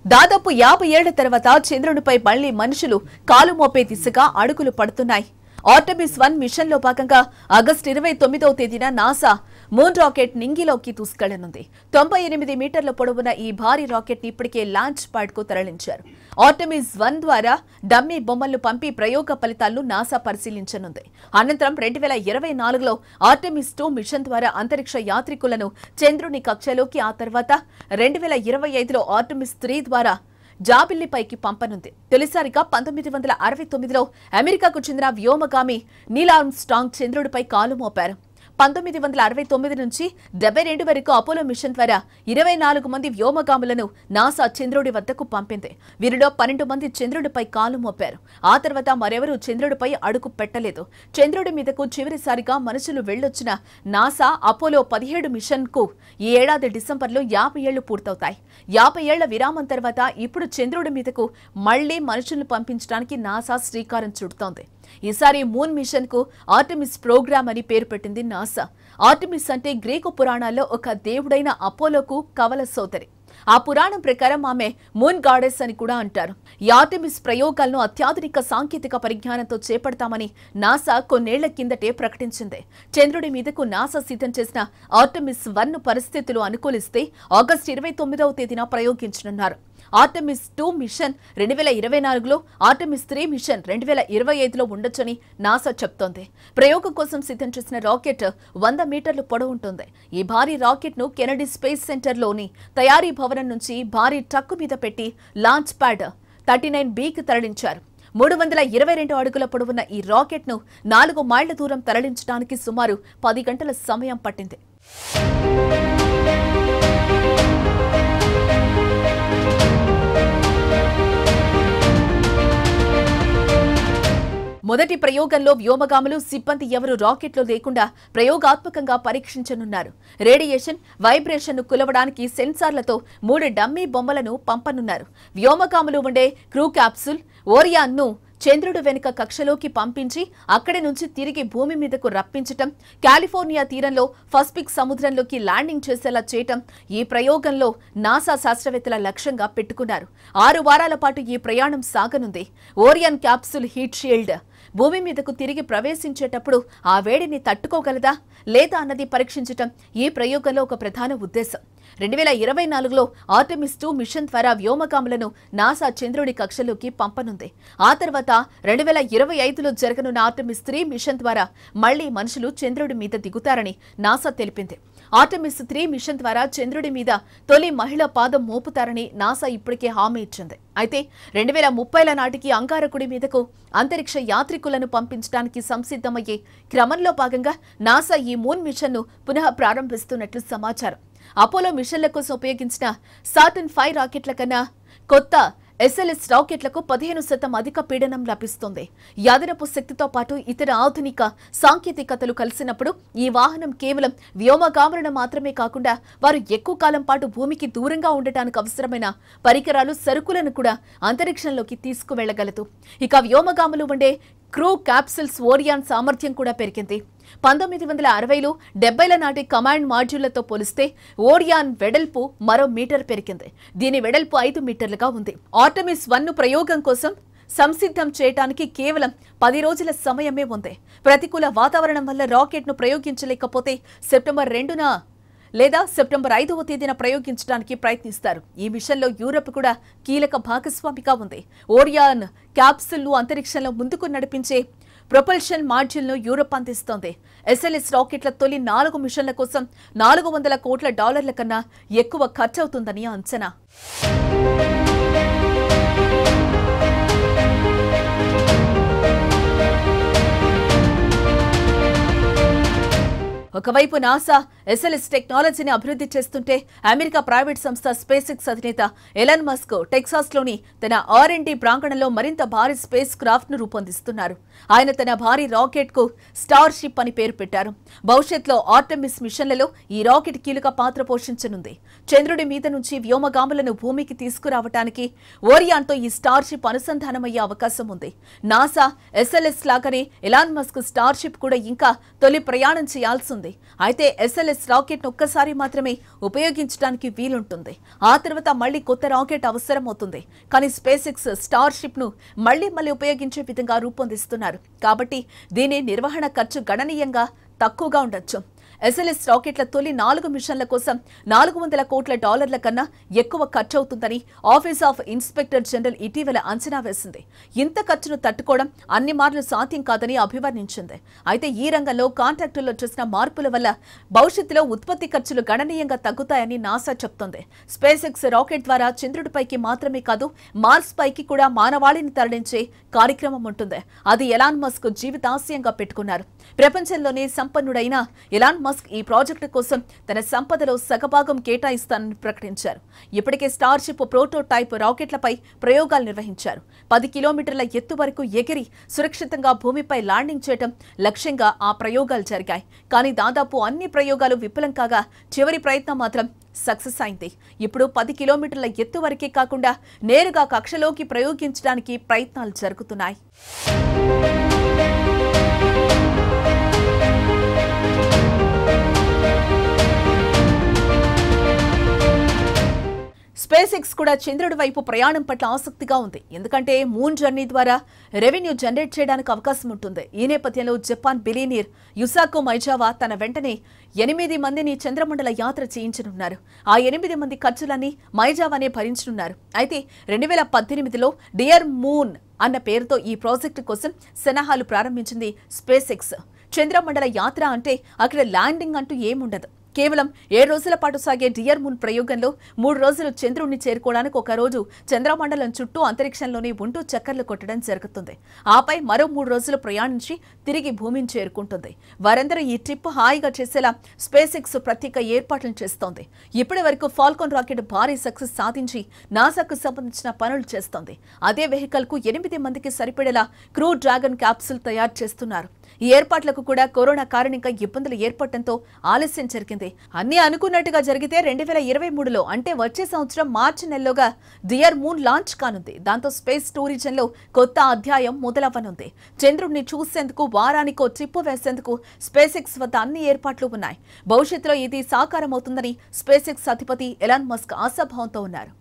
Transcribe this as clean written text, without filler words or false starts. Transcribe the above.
దాదాపు 50 ఏళ్ల తర్వాత చంద్రునిపై మళ్లీ మనుషులు కాలు మోపే దిశగా అడుగులు పడుతున్నాయి. ఆర్టెమిస్ 1 మిషన్ లో భాగంగా ఆగస్టు 29వ తేదీన నాసా మూన్ రాకెట్ నింగిలోకి దూసుకెళ్లనుంది. 98 మీటర్ల పొడవున ఈ భారీ రాకెట్ ని ఇప్పటికే లాంచ్ ప్యాడ్ కు తరలించారు. ఆర్టెమిస్ 1 ద్వారా డమ్మీ బొమ్మలను పంపి ప్రయోగ ఫలితాలను నాసా పరిశీలించనుంది. అనంతరం 2024లో ఆర్టెమిస్ 2 మిషన్ ద్వారా అంతరిక్ష యాత్రికులను చంద్రుని కక్షలోకి, ఆ తర్వాత 2025లో ఆర్టెమిస్ 3 ద్వారా జాబిల్లిపైకి పంపనుంది. తొలిసారిగా 1969లో అమెరికాకు చెందిన వ్యోమగామి నీల్ ఆర్మ్స్ట్రాంగ్ చంద్రుడిపై కాలు మోపారు. 1969 నుంచి 72 వరకు అపోలో మిషన్ ద్వారా 24 మంది వ్యోమగాములను నాసా చంద్రుడి వద్దకు పంపింది. వీరిలో 12 మంది చంద్రుడిపై కాలు మోపారు. ఆ తర్వాత మరెవరూ చంద్రుడిపై అడుగు పెట్టలేదు. చంద్రుడి మీదకు చివరిసారిగా మనుషులు వెళ్లొచ్చిన నాసా అపోలో 17 మిషన్ కు ఈ ఏడాది డిసెంబర్లో 50 ఏళ్లు పూర్తవుతాయి. 50 ఏళ్ల విరామం తర్వాత ఇప్పుడు చంద్రుడి మీదకు మళ్లీ మనుషులను పంపించడానికి నాసా శ్రీకారం చుడుతోంది. ఈసారి మూన్ మిషన్ కు ఆర్టెమిస్ ప్రోగ్రామ్ అని పేరు పెట్టింది నాసా. ఆర్టెమిస్ అంటే గ్రీకు పురాణాల్లో ఒక దేవుడైన అపోలోకు కవల సోదరి. ఆ పురాణం ప్రకారం ఆమె మూన్ గాడెస్ అని కూడా అంటారు. ఈ ఆర్టెమిస్ ప్రయోగాలను అత్యాధునిక సాంకేతిక పరిజ్ఞానంతో చేపడతామని నాసా కొన్నేళ్ల కిందటే ప్రకటించింది. చంద్రుడి మీదకు నాసా సిద్ధం చేసిన ఆర్టెమిస్ 1 పరిస్థితులు అనుకూలిస్తే ఆగస్టు 29వ తేదీన ప్రయోగించనున్నారు. ఆర్టెమిస్ 2 మిషన్ 2024లో, ఆర్టెమిస్ 3 మిషన్ 2025లో ఉండొచ్చని నాసా చెప్తోంది. ప్రయోగం కోసం సిద్ధం చేసిన రాకెట్ 100 మీటర్లు పొడవు ఉంటుంది. ఈ భారీ రాకెట్ ను కెనడీ స్పేస్ సెంటర్లోని తయారీ భవనం నుంచి భారీ ట్రక్కు మీద పెట్టి లాంచ్ ప్యాడ్ 39Bకి తరలించారు. 322 అడుగుల పొడవున్న ఈ రాకెట్ ను 4 మైళ్ల దూరం తరలించడానికి సుమారు 10 గంటల సమయం పట్టింది. మొదటి ప్రయోగంలో వ్యోమగాములు, సిబ్బంది ఎవరూ రాకెట్లో లేకుండా ప్రయోగాత్మకంగా పరీక్షించనున్నారు. రేడియేషన్, వైబ్రేషన్ ను కొలవడానికి సెన్సార్లతో 3 డమ్మీ బొమ్మలను పంపనున్నారు. వ్యోమగాములు ఉండే క్రూ క్యాప్సూల్ ఓరియాన్ ను చంద్రుడు వెనుక కక్షలోకి పంపించి అక్కడి నుంచి తిరిగి భూమి మీదకు రప్పించటం, కాలిఫోర్నియా తీరంలో పసిఫిక్ సముద్రంలోకి ల్యాండింగ్ చేసేలా చేయటం ఈ ప్రయోగంలో నాసా శాస్త్రవేత్తల లక్ష్యంగా పెట్టుకున్నారు. 6 వారాల పాటు ఈ ప్రయాణం సాగనుంది. ఓరియాన్ క్యాప్సూల్ హీట్ షీల్డ్ భూమి మీదకు తిరిగి ప్రవేశించేటప్పుడు ఆ వేడిని తట్టుకోగలదా లేదా అన్నది పరీక్షించటం ఈ ప్రయోగంలో ఒక ప్రధాన ఉద్దేశం. 2024లో ఆర్టెమిస్ 2 మిషన్ ద్వారా వ్యోమగాములను నాసా చంద్రుడి కక్షలోకి పంపనుంది. ఆ తర్వాత 2025లో జరగనున్న ఆర్టెమిస్ 3 మిషన్ ద్వారా మళ్లీ మనుషులు చంద్రుడి మీద దిగుతారని నాసా తెలిపింది. ఆర్టెమిస్ 3 మిషన్ ద్వారా చంద్రుడి మీద తొలి మహిళా పాదం మోపుతారని నాసా ఇప్పటికే హామీ ఇచ్చింది. అయితే 2030ల నాటికి అంగారకుడి మీదకు అంతరిక్ష యాత్రికులను పంపించడానికి సంసిద్ధమయ్యే క్రమంలో భాగంగా నాసా ఈ మూన్ మిషన్ ను పునః ప్రారంభిస్తున్నట్లు సమాచారం. అపోలో మిషన్ల కోసం ఉపయోగించిన సాటర్న్ 5 రాకెట్ల కన్నా కొత్త SLS రాకెట్లకు 15% అధిక పీడనం లభిస్తుంది. అదనపు శక్తితో పాటు ఇతర ఆధునిక సాంకేతికతలు కలిసినప్పుడు ఈ వాహనం కేవలం వ్యోమగాములను మాత్రమే కాకుండా వారు ఎక్కువ కాలం పాటు భూమికి దూరంగా ఉండటానికి అవసరమైన పరికరాలు, సరుకులను కూడా అంతరిక్షంలోకి తీసుకువెళ్లగలదు. ఇక వ్యోమగాములు ఉండే క్రూ క్యాప్సూల్స్ ఓరియాన్ సామర్థ్యం కూడా పెరిగింది. 1960లు 70ల నాటి కమాండ్ మాడ్యూళ్లతో పోలిస్తే ఓరియాన్ వెడల్పు మరో మీటర్ పెరిగింది. దీని వెడల్పు 5 మీటర్లుగా ఉంది. ఆర్టెమిస్ 1 ప్రయోగం కోసం సంసిద్ధం చేయడానికి కేవలం 10 రోజుల సమయమే ఉంది. ప్రతికూల వాతావరణం వల్ల రాకెట్ ను ప్రయోగించలేకపోతే సెప్టెంబర్ 2న లేదా సెప్టెంబర్ 5వ తేదీన ప్రయోగించడానికి ప్రయత్నిస్తారు. ఈ మిషన్లో యూరప్ కూడా కీలక భాగస్వామిగా ఉంది. ఓరియాన్ క్యాప్సూల్ ను అంతరిక్షంలో ముందుకు నడిపించే ప్రొపల్షన్ మాడ్యూల్ ను యూరప్ అందిస్తోంది. SLS రాకెట్ల తొలి 4 మిషన్ల కోసం $400 కోట్ల కన్నా ఎక్కువ ఖర్చవుతుందని అంచనా. ఒకవైపు నాసా SLS టెక్నాలజీని అభివృద్ధి చేస్తుంటే అమెరికా ప్రైవేట్ సంస్థ స్పేస్ ఎక్స్ అధినేత ఎలాన్ మస్క్ టెక్సాస్లోని తన R&D ప్రాంగణంలో మరింత భారీ స్పేస్ క్రాఫ్ట్ ను రూపొందిస్తున్నారు. ఆయన తన భారీ రాకెట్ కు స్టార్ షిప్ అని పేరు పెట్టారు. భవిష్యత్తులో ఆర్టెమిస్ మిషన్లలో ఈ రాకెట్ కీలక పాత్ర పోషించనుంది. చంద్రుడి మీద నుంచి వ్యోమగాములను భూమికి తీసుకురావడానికి ఓరియాన్తో ఈ స్టార్ షిప్ అనుసంధానమయ్యే అవకాశం ఉంది. నాసా SLS లాగానే ఎలాన్ మస్క్ స్టార్ షిప్ కూడా ఇంకా తొలి ప్రయాణం చేయాల్సి ఉంది. ఉంటుంది. అయితే SLS రాకెట్ ఒక్కసారి మాత్రమే ఉపయోగించడానికి వీలుంటుంది. ఆ తర్వాత మళ్లీ కొత్త రాకెట్ అవసరం అవుతుంది. కానీ స్పేస్ ఎక్స్ స్టార్షిప్ ను మళ్లీ ఉపయోగించే విధంగా రూపొందిస్తున్నారు. కాబట్టి దీని నిర్వహణ ఖర్చు గణనీయంగా తక్కువగా ఉండొచ్చు. SLS రాకెట్ల తొలి 4 మిషన్ల కోసం $400 కోట్ల కన్నా ఎక్కువ ఖర్చు అవుతుందని ఆఫీస్ ఆఫ్ ఇన్స్పెక్టర్ జనరల్ ఇటీవల అంచనా వేసింది. ఇంత ఖర్చును తట్టుకోవడం అన్ని మార్లు సాధ్యం కాదని అభివర్ణించింది. అయితే ఈ రంగంలో కాంట్రాక్టుల్లో చేసిన మార్పుల వల్ల భవిష్యత్తులో ఉత్పత్తి ఖర్చులు గణనీయంగా తగ్గుతాయని నాసా చెప్తోంది. స్పేస్ ఎక్స్ రాకెట్ ద్వారా చంద్రుడిపైకి మాత్రమే కాదు, మార్స్ పైకి కూడా మానవాళిని తరలించే కార్యక్రమం ఉంటుంది. అది ఎలాన్ మస్క్ జీవితాశయంగా పెట్టుకున్నారు. ప్రపంచంలోనే సంపన్నుడైన ఎలాన్ మస్క్ ఈ ప్రాజెక్టు కోసం తన సంపదలో సగభాగం కేటాయిస్తానని ప్రకటించారు. ఇప్పటికే స్టార్షిప్ ప్రోటోటైప్ రాకెట్లపై ప్రయోగాలు నిర్వహించారు. 10 కిలోమీటర్ల ఎత్తు వరకు ఎగిరి సురక్షితంగా భూమిపై ల్యాండింగ్ చేయడం లక్ష్యంగా ఆ ప్రయోగాలు జరిగాయి. కానీ దాదాపు అన్ని ప్రయోగాలు విఫలం కాగా చివరి ప్రయత్నం మాత్రం సక్సెస్ అయింది. ఇప్పుడు 10 కిలోమీటర్ల ఎత్తు వరకే కాకుండా నేరుగా కక్షలోకి ప్రయోగించడానికి ప్రయత్నాలు జరుగుతున్నాయి. స్పేస్ ఎక్స్ కూడా చంద్రుడి వైపు ప్రయాణం పట్ల ఆసక్తిగా ఉంది. ఎందుకంటే మూన్ జర్నీ ద్వారా రెవెన్యూ జనరేట్ చేయడానికి అవకాశం ఉంటుంది. ఈ నేపథ్యంలో జపాన్ బిలియనీర్ యుసాకో మైజావా తన వెంటనే 8 మందిని చంద్రమండల యాత్ర చేయించనున్నారు. ఆ 8 మంది ఖర్చులన్నీ మైజావానే భరించనున్నారు. అయితే 2018లో డియర్ మూన్ అన్న పేరుతో ఈ ప్రాజెక్టు కోసం సన్నాహాలు ప్రారంభించింది స్పేస్ ఎక్స్. చంద్రమండల యాత్ర అంటే అక్కడ ల్యాండింగ్ అంటూ ఏముండదు. కేవలం 7 రోజుల పాటు సాగే డియర్ మూన్ ప్రయోగంలో 3 రోజులు చంద్రుడిని చేరుకోవడానికి ఒక రోజు చంద్రమండలం చుట్టూ అంతరిక్షంలోనే ఉంటూ చక్కర్లు కొట్టడం జరుగుతుంది. ఆపై మరో 3 రోజులు ప్రయాణించి తిరిగి భూమిని చేరుకుంటుంది. వారందరూ ఈ ట్రిప్ హాయిగా చేసేలా స్పేస్ ఎక్స్ ప్రత్యేక ఏర్పాట్లను చేస్తోంది. ఇప్పటి వరకు ఫాల్కాన్ రాకెట్ భారీ సక్సెస్ సాధించి నాసాకు సంబంధించిన పనులు చేస్తోంది. అదే వెహికల్ కు 8 మందికి సరిపడేలా క్రూ డ్రాగన్ క్యాప్సూల్ తయారు చేస్తున్నారు. ఈ ఏర్పాట్లకు కూడా కరోనా కారణంగా ఇబ్బందులు ఏర్పడటంతో ఆలస్యం జరిగింది. అన్ని అనుకున్నట్టుగా జరిగితే 2023లో అంటే వచ్చే సంవత్సరం మార్చి నెలలోగా డియర్ మూన్ లాంచ్ కానుంది. దాంతో స్పేస్ టూరిజంలో కొత్త అధ్యాయం మొదలవ్వనుంది. చంద్రుడిని చూసేందుకు వారానికో ట్రిప్ వేసేందుకు స్పేస్ ఎక్స్ వద్ద అన్ని ఏర్పాట్లు ఉన్నాయి. భవిష్యత్తులో ఇది సాకారమవుతుందని స్పేస్ ఎక్స్ అధిపతి ఎలాన్ మస్క్ ఆశాభావంతో ఉన్నారు.